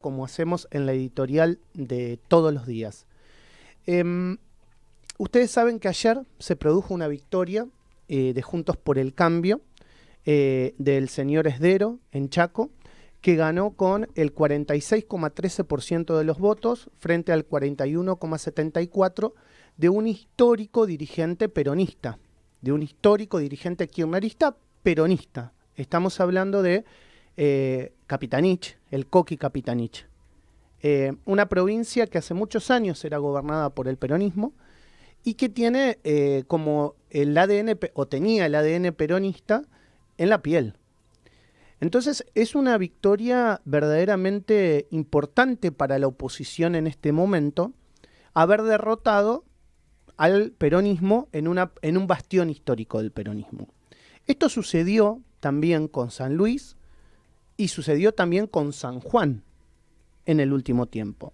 como hacemos en la editorial de todos los días. Ustedes saben que ayer se produjo una victoria de Juntos por el Cambio del señor Esdero en Chaco, que ganó con el 46,13% de los votos frente al 41,74% de un histórico dirigente peronista, de un histórico dirigente kirchnerista peronista. Estamos hablando de Capitanich, el Coqui Capitanich. Una provincia que hace muchos años era gobernada por el peronismo y que tiene como el ADN, o tenía el ADN peronista en la piel. Entonces es una victoria verdaderamente importante para la oposición en este momento, haber derrotado al peronismo en un bastión histórico del peronismo. Esto sucedió también con San Luis y sucedió también con San Juan en el último tiempo.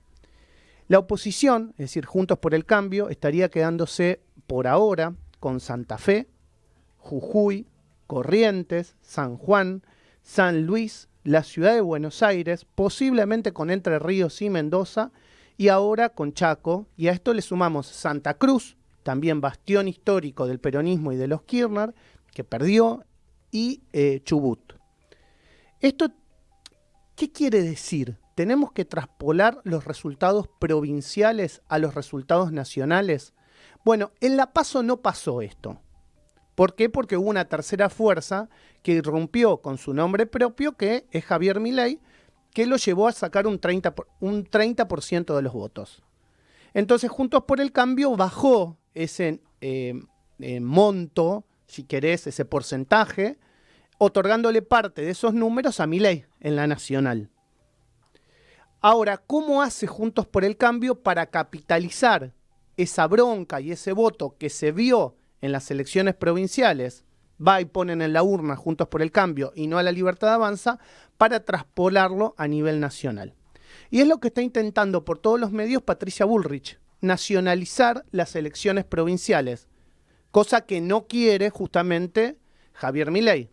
La oposición, es decir, Juntos por el Cambio, estaría quedándose por ahora con Santa Fe, Jujuy, Corrientes, San Juan, San Luis, la ciudad de Buenos Aires, posiblemente con Entre Ríos y Mendoza, y ahora con Chaco, y a esto le sumamos Santa Cruz, también bastión histórico del peronismo y de los Kirchner, que perdió, y Chubut. ¿Esto qué quiere decir? ¿Tenemos que traspolar los resultados provinciales a los resultados nacionales? Bueno, en La Paso no pasó esto. ¿Por qué? Porque hubo una tercera fuerza que irrumpió con su nombre propio, que es Javier Milei, que lo llevó a sacar un 30% de los votos. Entonces, Juntos por el Cambio bajó ese monto, si querés, ese porcentaje, otorgándole parte de esos números a Milei en la nacional. Ahora, ¿cómo hace Juntos por el Cambio para capitalizar esa bronca y ese voto que se vio en las elecciones provinciales? Va y ponen en la urna Juntos por el Cambio y no a La Libertad Avanza, para traspolarlo a nivel nacional. Y es lo que está intentando por todos los medios Patricia Bullrich, nacionalizar las elecciones provinciales, cosa que no quiere justamente Javier Milei.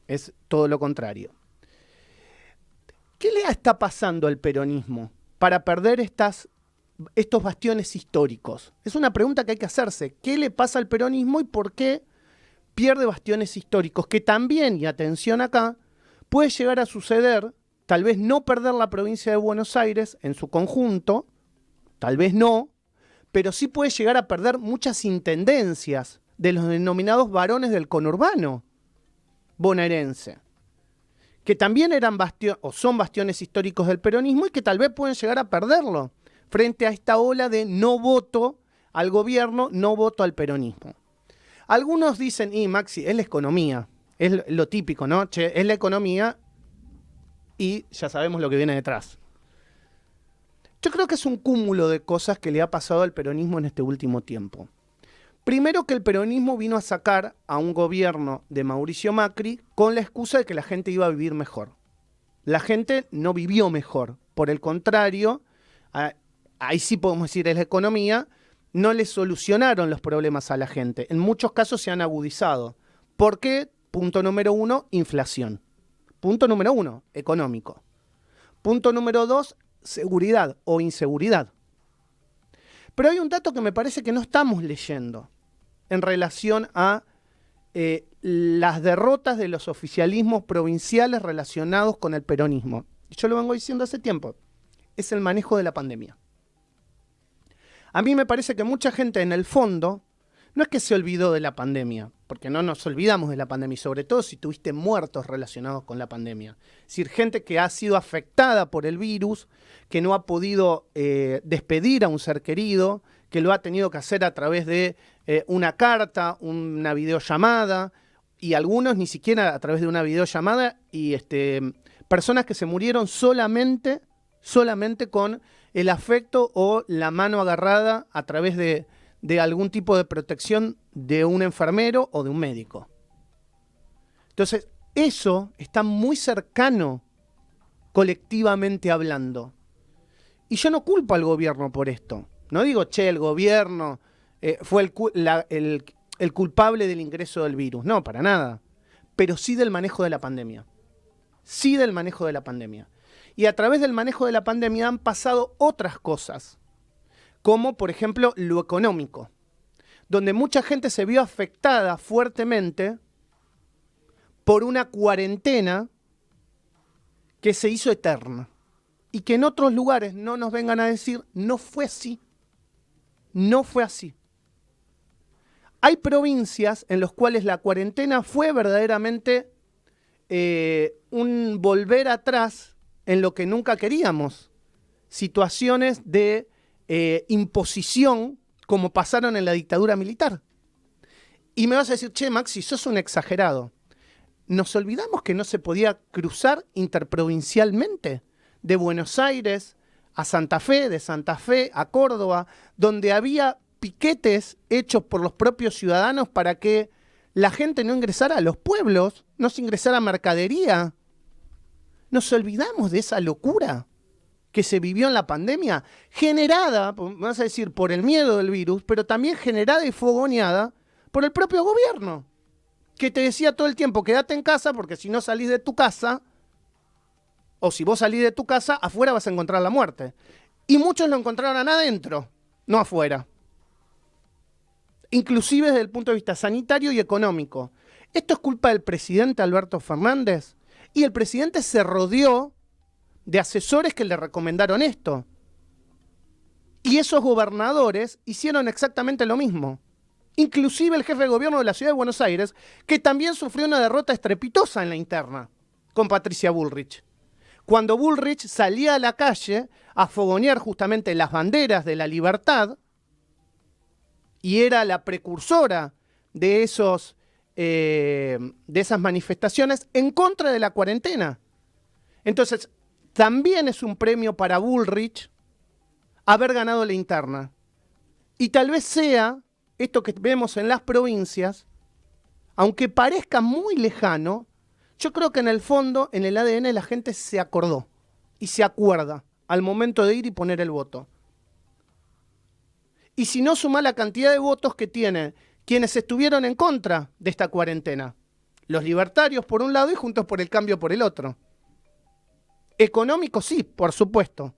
Es todo lo contrario. ¿Qué le está pasando al peronismo para perder estos bastiones históricos? Es una pregunta que hay que hacerse. ¿Qué le pasa al peronismo y por qué pierde bastiones históricos? Que también, y atención acá, puede llegar a suceder, tal vez no perder la provincia de Buenos Aires en su conjunto, tal vez no, pero sí puede llegar a perder muchas intendencias de los denominados varones del conurbano bonaerense, que también eran son bastiones históricos del peronismo y que tal vez pueden llegar a perderlo frente a esta ola de no voto al gobierno, no voto al peronismo. Algunos dicen, Maxi, es la economía, es lo típico, ¿no? Che, es la economía y ya sabemos lo que viene detrás. Yo creo que es un cúmulo de cosas que le ha pasado al peronismo en este último tiempo. Primero, que el peronismo vino a sacar a un gobierno de Mauricio Macri con la excusa de que la gente iba a vivir mejor. La gente no vivió mejor. Por el contrario, ahí sí podemos decir es la economía, no le solucionaron los problemas a la gente. En muchos casos se han agudizado. ¿Por qué? Punto número 1, inflación. Punto número 1, económico. Punto número 2, seguridad o inseguridad. Pero hay un dato que me parece que no estamos leyendo en relación a las derrotas de los oficialismos provinciales relacionados con el peronismo. Yo lo vengo diciendo hace tiempo. Es el manejo de la pandemia. A mí me parece que mucha gente en el fondo no es que se olvidó de la pandemia, porque no nos olvidamos de la pandemia, y sobre todo si tuviste muertos relacionados con la pandemia. Es decir, gente que ha sido afectada por el virus, que no ha podido despedir a un ser querido, que lo ha tenido que hacer a través de una carta, una videollamada, y algunos ni siquiera a través de una videollamada, y personas que se murieron solamente con el afecto o la mano agarrada a través de algún tipo de protección de un enfermero o de un médico. Entonces, eso está muy cercano colectivamente hablando. Y yo no culpo al gobierno por esto. No digo, el gobierno fue el culpable del ingreso del virus. No, para nada. Pero sí del manejo de la pandemia. Sí del manejo de la pandemia. Y a través del manejo de la pandemia han pasado otras cosas, como por ejemplo lo económico, donde mucha gente se vio afectada fuertemente por una cuarentena que se hizo eterna. Y que en otros lugares no nos vengan a decir, no fue así. No fue así. Hay provincias en las cuales la cuarentena fue verdaderamente un volver atrás en lo que nunca queríamos. Situaciones de imposición como pasaron en la dictadura militar. Y me vas a decir, che, Maxi, sos un exagerado. ¿Nos olvidamos que no se podía cruzar interprovincialmente? De Buenos Aires a Santa Fe, de Santa Fe a Córdoba, donde había piquetes hechos por los propios ciudadanos para que la gente no ingresara a los pueblos, no se ingresara mercadería. ¿Nos olvidamos de esa locura que se vivió en la pandemia? Generada, vas a decir, por el miedo del virus, pero también generada y fogoneada por el propio gobierno, que te decía todo el tiempo, quédate en casa, porque si no salís de tu casa, o si vos salís de tu casa, afuera vas a encontrar la muerte. Y muchos lo encontraron adentro, no afuera. Inclusive desde el punto de vista sanitario y económico. Esto es culpa del presidente Alberto Fernández. Y el presidente se rodeó de asesores que le recomendaron esto. Y esos gobernadores hicieron exactamente lo mismo. Inclusive el jefe de gobierno de la ciudad de Buenos Aires, que también sufrió una derrota estrepitosa en la interna con Patricia Bullrich. Cuando Bullrich salía a la calle a fogonear justamente las banderas de la libertad, y era la precursora de esas manifestaciones en contra de la cuarentena. Entonces, también es un premio para Bullrich haber ganado la interna. Y tal vez sea esto que vemos en las provincias, aunque parezca muy lejano, yo creo que en el fondo, en el ADN, la gente se acordó y se acuerda al momento de ir y poner el voto. Y si no suma la cantidad de votos que tienen quienes estuvieron en contra de esta cuarentena. Los libertarios por un lado y Juntos por el Cambio por el otro. Económico sí, por supuesto,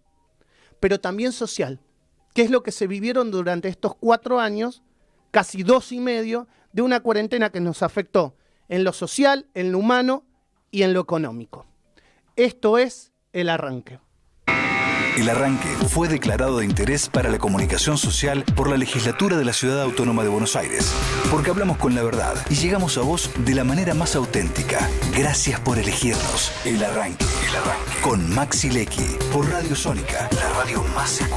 pero también social, que es lo que se vivieron durante estos 4 años, casi 2 y medio, de una cuarentena que nos afectó en lo social, en lo humano y en lo económico. Esto es El Arranque. El Arranque fue declarado de interés para la comunicación social por la Legislatura de la Ciudad Autónoma de Buenos Aires. Porque hablamos con la verdad y llegamos a vos de la manera más auténtica. Gracias por elegirnos. El Arranque. Con Maxi Lecky por Radio Sónica, la radio más escuchada.